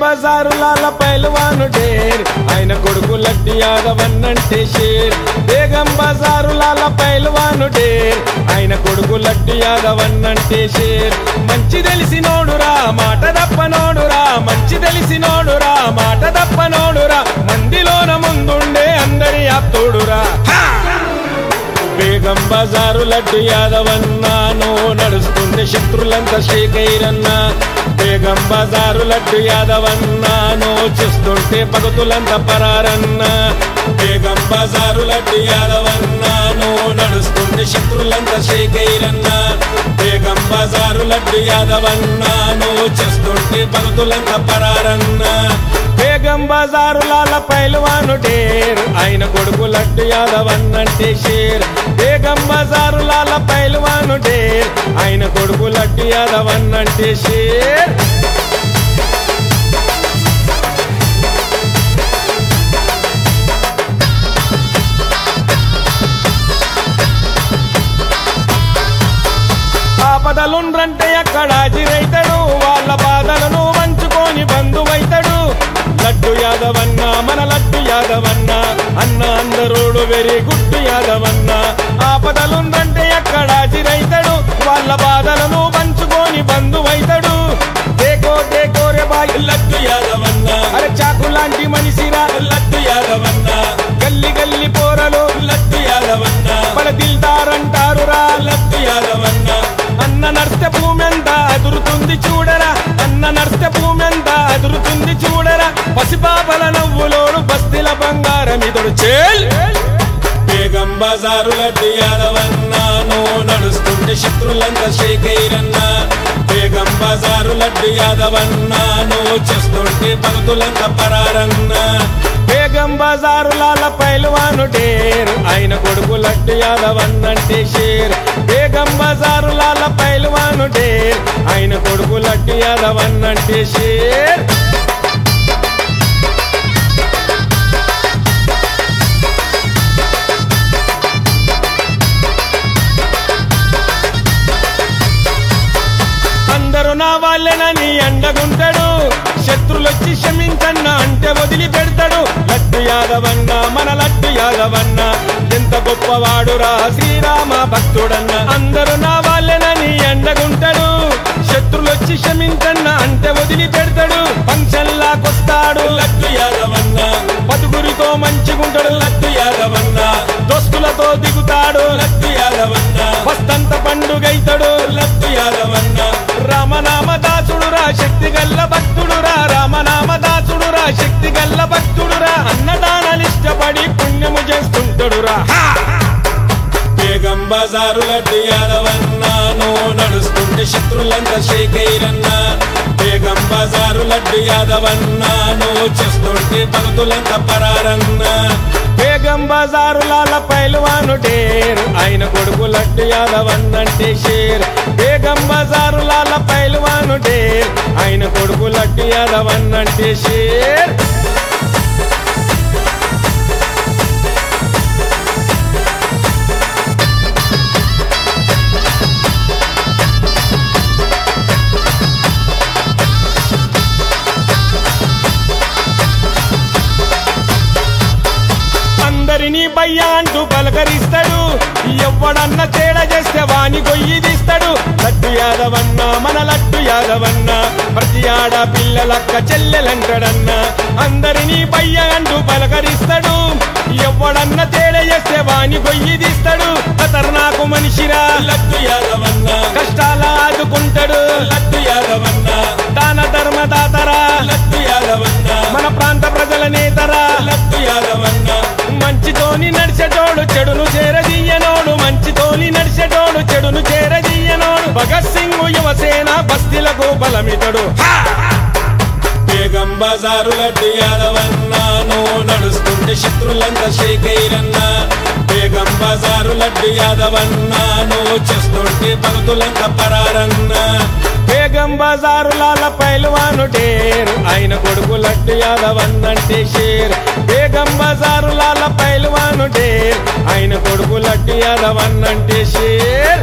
బజారులాల పైల్వాను dare ఆయన కొడుకు laddu Yadav అన్నంటే share Begum బజారులాల పైల్వాను dare ఆయన కొడుకు లడ్డు యాదవ్ అన్నంటే షేర్ మంచి తెలిసినోడురా మాట తప్పనోడురా మంచి తెలిసినోడురా మాట తప్పనోడురా మందిలోన ముందుండే అందరి ఆప్తోడురా బేగం బజారు లడ్డు యాదవన్నాను నడుస్తుండే శత్రులంతా షేకైరన్నా బేగం బజారు లడ్డు యాదవన్నాను చూస్తుంటే భగతులంతా పరారన్నా బేగం బజారు లడ్డు యాదవన్నాను నడుస్తుండే శత్రులంతా షేకైరన్నా బేగం బజారు లడ్డు యాదవన్నాను చూస్తుంటే భగతులంతా పరారన్నా బేగం బజారులాల పైల్వాను డేర్ ఆయన కొడుకు లడ్డు యాదవ్ అన్నంటే షేర్ బేగం బజారులాల పైల్వాను డేర్ ఆయన కొడుకు లడ్డు యాదవ్ అన్నంటే షేర్ ఆపదలుండ్రంటే అక్కడ హాజరైతాడు వాళ్ళ బాధలను వంచుకొని బంధువైతాడు లడ్డు యాదవన్న మన లడ్డు యాదవన్న అన్న అందరోడు వెరీ గుడ్డు యాదవన్న ఆపదలుండ్రంటే అక్కడ హాజరైతాడు వాళ్ళ బాధలను పంచుకొని బంధువైతాడు దేకో దేకో రే బాయ్ లడ్డు యాదవన్న అరే చాకు లాంటి మనిషిరా లడ్డు యాదవన్న గల్లి గల్లి పోరలు లడ్డు యాదవన్న మన దిల్దారంటారురా లడ్డు యాదవన్న అన్న నర్స్తే భూమి ఎంత అదురుతుంది చూడరా అన్న నర్స్తే భూమి ఎంత అదురుతుంది చూడరా పసిపాపల నవ్వులోను బస్తీల బంగారం ఇతడు చేల్ బేగం బజారు లడ్డు యాదవన్నాను నడుస్తుంటే శత్రులంతా షేకైరన్నా బేగం బజారు లడ్డు యాదవన్నాను చూస్తుంటే భక్తులంతా పరారన్నా బేగం బజారులాల పైల్వాను డేర్ ఆయన కొడుకు లడ్డు యాదవ్ అన్నంటే షేర్ బేగం బజారులాల పైల్వాను డేర్ ఆయన కొడుకు లడ్డు యాదవ్ అన్నంటే షేర్ అందరూ నా వాళ్ళేనని అండగుంటాడు శత్రులొచ్చి క్షమించన్న అంటే వదిలి పెడతాడు లడ్డు యాదవన్న మన లడ్డు యాదవన్న ఎంత గొప్పవాడురా శ్రీరామ భక్తుడన్న అందరూ నా వాళ్ళేనని అండగుంటాడు శత్రులొచ్చి క్షమించన్న అంటే వదిలి పెడతాడు ఫంక్షన్లాకొస్తాడు లడ్డు యాదవన్న పదుగురితో మంచిగుంటాడు లడ్డు యాదవన్న దోస్తులతో దిగుతాడు లడ్డు యాదవన్న వస్తంత పండుగైతాడు లడ్డు యాదవన్న రామనామ దాసుడురా శక్తి గల్ల భక్తుడురా రామనామ దాసుడురా శక్తి గల్ల భక్తుడురా అన్నదానాలు ఇష్టపడి పుణ్యము చేస్తుంటాడురా బేగం బజారు లడ్డు యాదవన్నాను నడుస్తుంటే శత్రులంతా షేకైరన్నా బేగం బజారు లడ్డు యాదవన్నాను చూస్తుంటే భక్తులంతా పరారన్నా బేగం బజారులాల పైల్వాను డేర్ ఆయన కొడుకు లడ్డు యాదవ్ అన్నంటే షేర్ బేగం బజారులాల పైల్వాను డేర్ ఆయన కొడుకు లడ్డు యాదవ్ అన్నంటే షేర్ అందరినీ భయ్యా అంటూ పలకరిస్తాడు ఎవ్వడన్న తేడా చేస్తే వాని గొయ్యి తీస్తాడు లడ్డు యాదవన్న మన లడ్డు యాదవన్న ప్రతి ఆడ పిల్లలక్క చెల్లెలంటాడన్న అందరినీ భయ్యా అంటూ పలకరిస్తాడు ఎవ్వడన్న తేడా చేస్తే వాని గొయ్యి తీస్తాడు ఖతర్నాకు మనిషిరా లడ్డు యాదవన్న కష్టాల ఆదుకుంటాడు లడ్డు యాదవన్న దాన ధర్మదాతరా లడ్డు యాదవన్న మన ప్రాంత ప్రజల నేతరా లడ్డు యాదవన్న మంచితోని నడిచేటోడు చెడును చేరదీయనోడు మంచితోని నడిచేటోడు చెడును చేరదీయనోడు భగత్ సింగ్ యువసేన బస్తీలకు బలమితడు బేగం బజారు లడ్డు యాదవన్నాను నడుస్తుంటే శత్రులంతా షేకైరన్నా బేగం బజారు లడ్డు యాదవన్నాను చూస్తుంటే భక్తులంతా పరారన్నా బేగం బజారులాల పైల్వాను డేర్ ఆయన కొడుకు లడ్డు యాదవ్ అన్నంటే షేర్ బేగం బజారులాల పైల్వాను డేర్ ఆయన కొడుకు లడ్డు యాదవ్ అన్నంటే షేర్